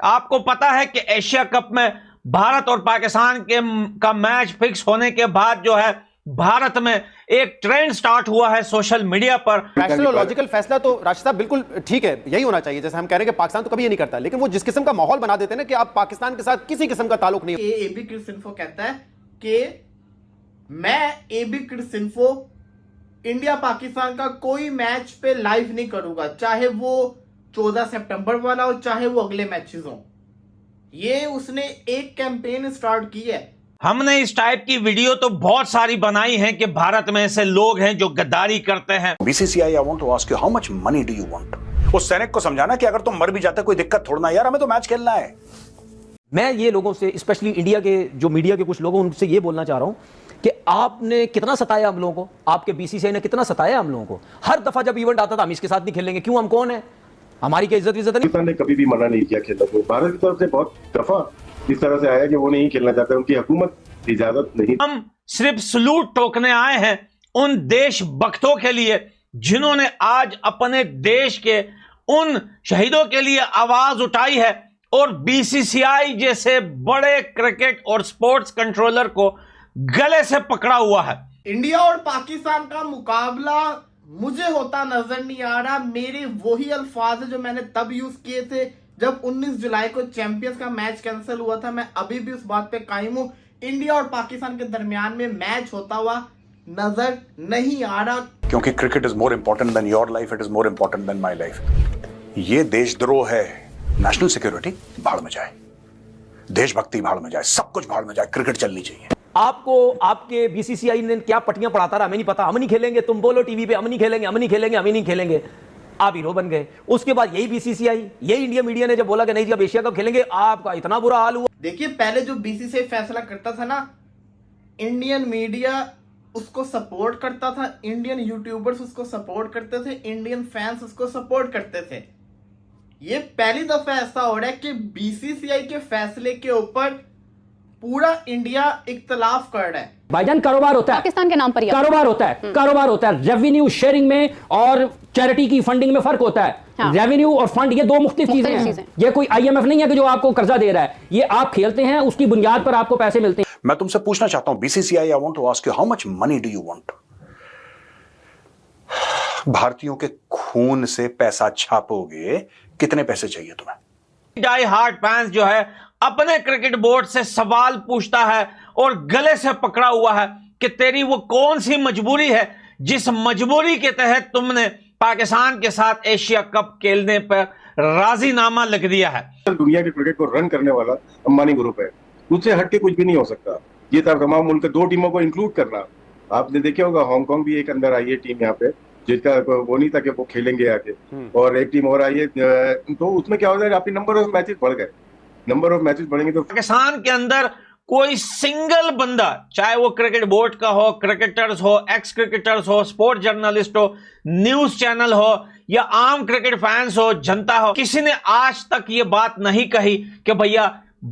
आपको पता है कि एशिया कप में भारत और पाकिस्तान का मैच फिक्स होने के बाद जो है भारत में एक ट्रेंड स्टार्ट हुआ है सोशल मीडिया पर। रैशनल और लॉजिकल फैसला तो राशिद साहब बिल्कुल ठीक है, यही होना चाहिए। जैसे हम कह रहे हैं कि पाकिस्तान तो कभी ये नहीं करता, लेकिन वो जिस किस्म का माहौल बना देते हैं ना कि आप पाकिस्तान के साथ किसी किस्म का ताल्लुक नहीं। एबी क्रिस्टिन्फो कहता है कि मैं एबी क्रिस्टिन्फो इंडिया पाकिस्तान का कोई मैच पे लाइव नहीं करूंगा, चाहे वो 14 सितंबर वाला हो, चाहे वो अगले मैचेस हो। ये उसने एक कैंपेन स्टार्ट की है। हमने इस टाइप की वीडियो तो बहुत सारी बनाई है कि भारत में ऐसे लोग हैं जो गद्दारी करते हैं। BCCI, I want to ask you, how much money do you want? उस सैनिक को समझाना कि अगर तुम मर भी जाते कोई दिक्कत थोड़ा ना, यार हमें तो मैच खेलना है। मैं ये लोगों से, स्पेशली इंडिया के जो मीडिया के कुछ लोगों, उनसे ये बोलना चाह रहा हूं कि आपने कितना सताया हम लोगों को, आपके बीसीसीआई ने कितना सताया हम लोगों को। हर दफा जब इवेंट आता था हम इसके साथ नहीं खेलेंगे, क्यों, हम कौन है, हमारी क्या इज्जत नहीं। पाकिस्तान ने कभी भी मना नहीं किया खेलने को। भारत की तरफ से बहुत दफा इस तरह से आया कि वो नहीं खेलना चाहते, उनकी हुकूमत इजाजत नहीं। हम सिर्फ सलूट ठोकने आए हैं उन देशभक्तों के लिए जिन्होंने आज अपने देश के उन शहीदों के लिए आवाज उठाई है और बीसीसीआई जैसे बड़े क्रिकेट और स्पोर्ट्स कंट्रोलर को गले से पकड़ा हुआ है। इंडिया और पाकिस्तान का मुकाबला मुझे होता नजर नहीं आ रहा। मेरे वही अल्फाज है जो मैंने तब यूज किए थे जब 19 जुलाई को चैंपियंस का मैच कैंसिल हुआ था। मैं अभी भी उस बात पे कायम हूं। इंडिया और पाकिस्तान के दरमियान में मैच होता हुआ नजर नहीं आ रहा, क्योंकि cricket is more important than your life, it is more important than my life. ये देशद्रोह है। नेशनल सिक्योरिटी भाड़ में जाए, देशभक्ति भाड़ में जाए, सब कुछ भाड़ में जाए, क्रिकेट चलनी चाहिए। आपको आपके बीसीसीआई ने क्या पट्टियां पढ़ाता रहा, हमें नहीं पता। हम नहीं खेलेंगे, तुम बोलो टीवी पे हम नहीं खेलेंगे, हम नहीं खेलेंगे, हम नहीं खेलेंगे, आप हीरो बन गए। उसके बाद यही बीसीसीआई, यही इंडिया मीडिया ने जब बोला कि नहीं जी अब एशिया कप खेलेंगे, आपका इतना बुरा हाल हुआ। देखिए पहले जो बीसीसीआई फैसला करता था ना, इंडियन मीडिया उसको सपोर्ट करता था, इंडियन यूट्यूबर्स उसको सपोर्ट करते थे, इंडियन फैंस उसको सपोर्ट करते थे। ये पहली दफा ऐसा हो रहा है कि बीसीसीआई के फैसले के ऊपर पूरा इंडिया इख्तलाफ कर रहा है। भाईजान कारोबार होता है, पाकिस्तान के नाम पर कारोबार होता है, कारोबार होता है। रेवेन्यू शेयरिंग में और चैरिटी की फंडिंग में फर्क होता है। हाँ। रेवेन्यू और फंड ये दो मुख्तलिफ चीजें हैं। ये कोई आईएमएफ नहीं है कि जो आपको कर्जा दे रहा है, ये आप खेलते हैं, उसकी बुनियाद पर आपको पैसे मिलते हैं। मैं तुमसे पूछना चाहता हूं, BCCI, I want to ask you, how much money do you want? भारतीयों के खून से पैसा छापोगे, कितने पैसे चाहिए तुम्हें? डाई हार्ड फैंस जो है अपने क्रिकेट बोर्ड से सवाल पूछता है और गले से पकड़ा हुआ है कि तेरी वो कौन सी मजबूरी है जिस मजबूरी के तहत तुमने पाकिस्तान के साथ एशिया कप खेलने पर राजीनामा लिख दिया है। दुनिया के क्रिकेट को रन करने वाला अंबानी ग्रुप है, उससे हटके कुछ भी नहीं हो सकता। ये तमाम मुल्क दो टीमों को इंक्लूड करना, आपने देखा होगा हांगकांग भी एक अंदर आई है टीम यहाँ पे, जिसका वो नहीं था कि वो खेलेंगे आके, और एक टीम और आई है, तो उसमें क्या हो जाएगा, आपके नंबर ऑफ मैचेस बढ़ गए, नंबर ऑफ मैचेस बढ़ेंगे तो पाकिस्तान के अंदर कोई सिंगल बंदा, चाहे वो क्रिकेट बोर्ड का हो, क्रिकेटर्स हो, एक्स क्रिकेटर्स हो, स्पोर्ट जर्नलिस्ट हो, न्यूज चैनल हो या आम क्रिकेट फैंस हो, जनता हो, किसी ने आज तक ये बात नहीं कही कि भैया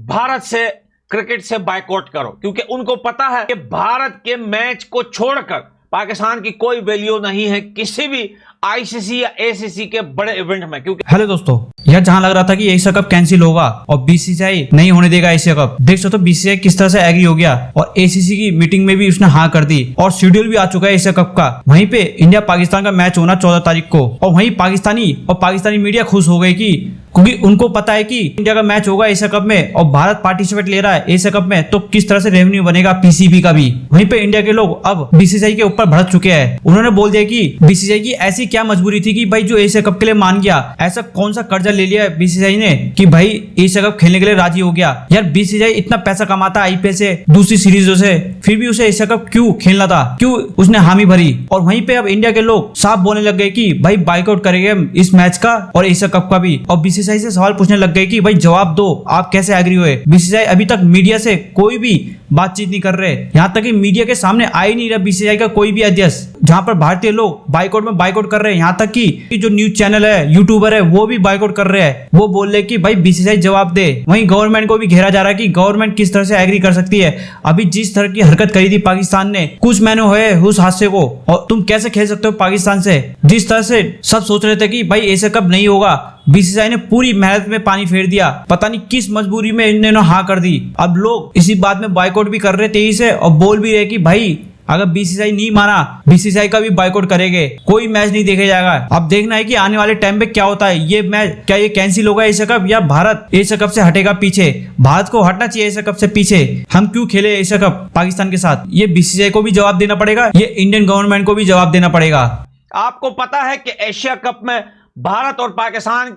भारत से क्रिकेट से बायकॉट करो, क्योंकि उनको पता है कि भारत के मैच को छोड़कर पाकिस्तान की कोई वैल्यू नहीं है किसी भी आईसीसी या एसीसी के बड़े इवेंट में। क्योंकि हेलो दोस्तों, यार जहां लग रहा था कि एशिया कप कैंसिल होगा और बीसीसीआई नहीं होने देगा एशिया कप, देख सकते हो बीसीसीआई किस तरह से एग्री हो गया और एसीसी की मीटिंग में भी उसने हाँ कर दी और शेड्यूल भी आ चुका है एशिया कप का। वहीं पे इंडिया पाकिस्तान का मैच होना 14 तारीख को, और वहीं पाकिस्तानी मीडिया खुश हो गई कि क्योंकि उनको पता है कि इंडिया का मैच होगा एशिया कप में और भारत पार्टिसिपेट ले रहा है एशिया कप में, तो किस तरह से रेवेन्यू बनेगा पीसीबी का भी। वहीं पे इंडिया के लोग अब बीसीसीआई के ऊपर भड़क चुके हैं। उन्होंने बोल दिया कि बीसीसीआई की ऐसी क्या मजबूरी थी कि भाई जो एशिया कप के लिए मान गया, ऐसा कौन सा कर्जा ले लिया बीसीसीआई ने कि भाई एशिया कप खेलने के लिए राजी हो गया। यार बीसीसीआई इतना पैसा कमाता है आईपीएल से, दूसरी सीरीजों से, फिर भी उसे एशिया कप क्यों खेलना था, क्यों उसने हामी भरी। और वहीं पे अब इंडिया के लोग साफ बोलने लग गए कि भाई बाइकआउट करेंगे हम इस मैच का और एशिया कप का भी, और बीसीसीआई से सवाल पूछने लग गए कि भाई जवाब दो, आप कैसे एग्री हुए। बीसीसीआई अभी तक मीडिया से कोई भी बातचीत नहीं कर रहे, यहाँ तक कि मीडिया के सामने आ ही नहीं रहा बीसीसीआई का कोई भी अध्यक्ष, जहां पर भारतीय लोग बाइकआउट में बाइकआउट कर रहे हैं। यहाँ तक कि जो न्यूज चैनल है, यूट्यूबर है, वो भी बाइकआउट कर रहे हैं। वो बोल रहे कि भाई बीसीसीआई जवाब दे। वहीं गवर्नमेंट को भी घेरा जा रहा है कि गवर्नमेंट किस तरह से एग्री कर सकती है। अभी जिस तरह की हरकत करी थी पाकिस्तान ने, कुछ महीने हुए उस हादसे को, और तुम कैसे खेल सकते हो पाकिस्तान से। जिस तरह से सब सोच रहे थे कि भाई एशिया कप नहीं होगा, बीसीसीआई ने पूरी मेहनत में पानी फेर दिया, पता नहीं किस मजबूरी में इन्होंने हाँ कर दी। अब लोग इसी बात में बाइकआउट भी कर रहे तेजी से और बोल भी रहे कि भाई अगर बीसीसीआई नहीं माना, बीसीसीआई का भी बाइकआउट करेंगे, कोई मैच नहीं देखा जाएगा। अब देखना है कि आने वाले टाइम पे क्या होता है। ये मैच क्या ये कैंसिल होगा एशिया कप, या भारत एशिया कप से हटेगा पीछे? भारत को हटना चाहिए एशिया कप से पीछे। हम क्यों खेले एशिया कप पाकिस्तान के साथ? ये बीसीसीआई को भी जवाब देना पड़ेगा, ये इंडियन गवर्नमेंट को भी जवाब देना पड़ेगा। आपको पता है कि एशिया कप में भारत और पाकिस्तान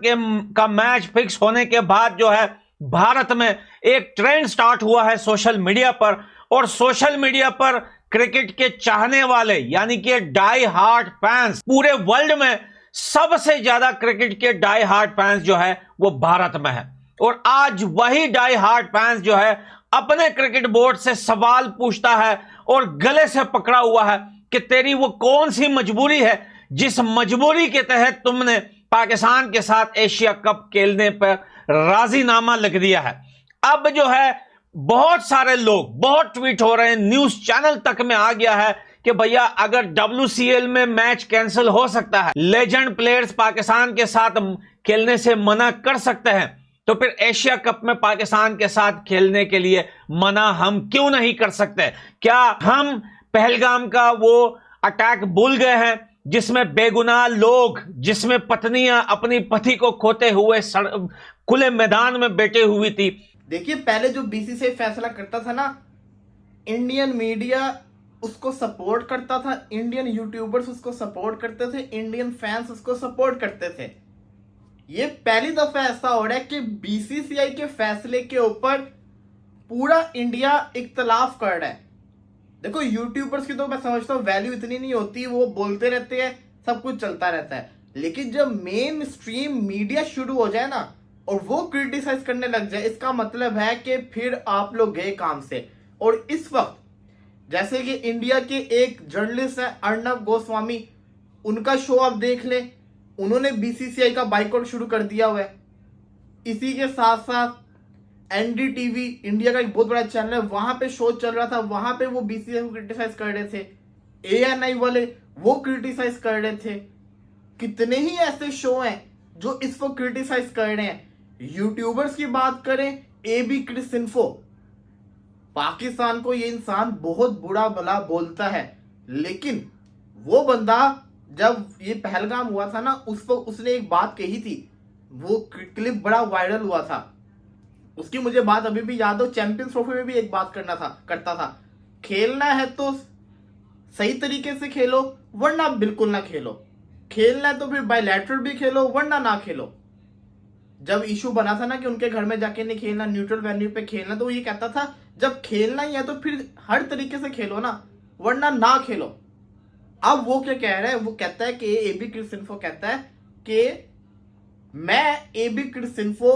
का मैच फिक्स होने के बाद जो है भारत में एक ट्रेंड स्टार्ट हुआ है सोशल मीडिया पर, और सोशल मीडिया पर क्रिकेट के चाहने वाले यानी कि डाई हार्ड फैंस, पूरे वर्ल्ड में सबसे ज्यादा क्रिकेट के डाई हार्ड फैंस जो है वो भारत में है। और आज वही डाई हार्ड फैंस जो है अपने क्रिकेट बोर्ड से सवाल पूछता है और गले से पकड़ा हुआ है कि तेरी वो कौन सी मजबूरी है जिस मजबूरी के तहत तुमने पाकिस्तान के साथ एशिया कप खेलने पर राजीनामा लिख दिया है। अब जो है बहुत सारे लोग, बहुत ट्वीट हो रहे हैं, न्यूज चैनल तक में आ गया है कि भैया अगर WCL में मैच कैंसिल हो सकता है, लेजेंड प्लेयर्स पाकिस्तान के साथ खेलने से मना कर सकते हैं, तो फिर एशिया कप में पाकिस्तान के साथ खेलने के लिए मना हम क्यों नहीं कर सकते? क्या हम पहलगाम का वो अटैक भूल गए हैं जिसमें बेगुनाह लोग, जिसमें पत्नियां अपनी पति को खोते हुए खुले मैदान में बैठे हुई थी? देखिए, पहले जो बीसीसीआई फैसला करता था ना, इंडियन मीडिया उसको सपोर्ट करता था, इंडियन यूट्यूबर्स उसको सपोर्ट करते थे, इंडियन फैंस उसको सपोर्ट करते थे। ये पहली दफा ऐसा हो रहा है कि बीसीसीआई के फैसले के ऊपर पूरा इंडिया इख्तलाफ कर रहा है। देखो, यूट्यूबर्स की तो मैं समझता हूँ वैल्यू इतनी नहीं होती, वो बोलते रहते हैं, सब कुछ चलता रहता है, लेकिन जब मेन स्ट्रीम मीडिया शुरू हो जाए ना और वो क्रिटिसाइज करने लग जाए, इसका मतलब है कि फिर आप लोग गए काम से। और इस वक्त जैसे कि इंडिया के एक जर्नलिस्ट है अर्नब गोस्वामी, उनका शो आप देख लें, उन्होंने बीसीसीआई का बाइकआउट शुरू कर दिया हुआ है। इसी के साथ साथ एनडीटीवी इंडिया का एक बहुत बड़ा चैनल है, वहां पे शो चल रहा था, वहां पे वो बीसीसीआई को क्रिटिसाइज कर रहे थे, ANI वाले वो क्रिटिसाइज कर रहे थे। कितने ही ऐसे शो हैं जो इसको क्रिटिसाइज कर रहे हैं। यूट्यूबर्स की बात करें, AB क्रिसिन्फो, पाकिस्तान को ये इंसान बहुत बुरा भला बोलता है, लेकिन वो बंदा जब ये पहलगाम हुआ था ना, उस वक्त उसने एक बात कही थी, वो क्लिप बड़ा वायरल हुआ था, उसकी मुझे बात अभी भी याद हो। चैंपियंस ट्रॉफी में भी एक बात करता था, खेलना है तो सही तरीके से खेलो, वरना बिल्कुल ना खेलो, खेलना है तो फिर बायलैटरल भी खेलो, वरना ना खेलो। जब इशू बना था ना कि उनके घर में जाके नहीं खेलना, न्यूट्रल वेन्यू पे खेलना, तो ये कहता था जब खेलना ही है तो फिर हर तरीके से खेलो ना, वरना ना खेलो। अब वो क्या कह रहा है? वो कहता है कि AB क्रिसिन्फो कहता है कि मैं AB क्रिसिन्फो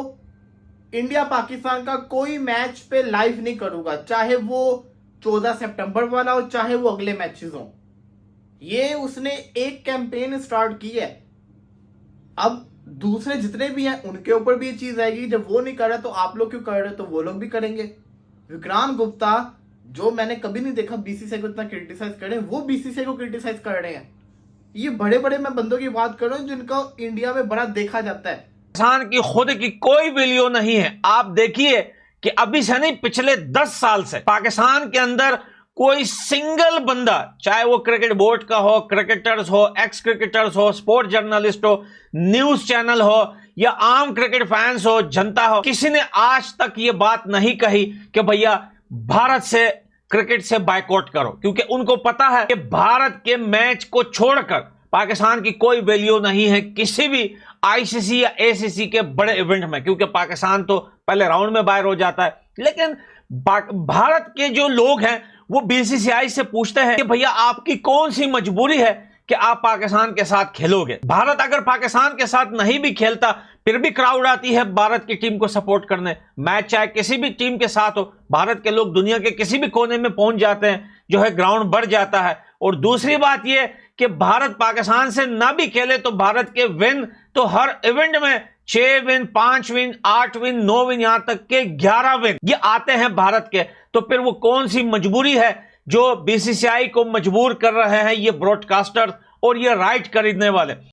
इंडिया पाकिस्तान का कोई मैच पे लाइव नहीं करूंगा, चाहे वो 14 सितंबर वाला हो, चाहे वो अगले मैचेस हो। ये उसने एक कैंपेन स्टार्ट की है। अब दूसरे जितने भी हैं उनके ऊपर भी ये चीज आएगी, जब वो नहीं कर रहे तो आप लोग क्यों कर रहे हो, तो वो लोग भी करेंगे। विक्रांत गुप्ता, जो मैंने कभी नहीं देखा बीसीसीआई को इतना क्रिटिसाइज कर रहे हैं, वो बीसीसीआई को क्रिटिसाइज कर रहे हैं। ये बड़े बड़े मैं बंदों की बात कर रहा हूँ जिनका इंडिया में बड़ा देखा जाता है। पाकिस्तान की खुद की कोई वैल्यू नहीं है। आप देखिए कि अभी से नहीं, पिछले 10 साल से पाकिस्तान के अंदर कोई सिंगल बंदा, चाहे वो क्रिकेट बोर्ड का हो, क्रिकेटर्स हो, एक्स क्रिकेटर्स हो, स्पोर्ट जर्नलिस्ट हो, न्यूज चैनल हो, या आम क्रिकेट फैंस हो, जनता हो, किसी ने आज तक ये बात नहीं कही कि भैया भारत से क्रिकेट से बायकॉट करो, क्योंकि उनको पता है कि भारत के मैच को छोड़कर पाकिस्तान की कोई वैल्यू नहीं है किसी भी ICC या ACC के बड़े इवेंट में, क्योंकि पाकिस्तान तो पहले राउंड में बाहर हो जाता है। लेकिन भारत के जो लोग हैं वो BCCI से पूछते हैं कि भैया आपकी कौन सी मजबूरी है कि आप पाकिस्तान के साथ खेलोगे। भारत अगर पाकिस्तान के साथ नहीं भी खेलता फिर भी क्राउड आती है भारत की टीम को सपोर्ट करने। मैच चाहे किसी भी टीम के साथ हो, भारत के लोग दुनिया के किसी भी कोने में पहुंच जाते हैं, जो है ग्राउंड भर जाता है। और दूसरी बात यह कि भारत पाकिस्तान से ना भी खेले तो भारत के विन तो हर इवेंट में 6 विन, 5 विन, 8 विन, 9 विन, यहां तक के 11 विन ये आते हैं भारत के। तो फिर वो कौन सी मजबूरी है जो BCCI को मजबूर कर रहे हैं ये ब्रॉडकास्टर और ये राइट खरीदने वाले।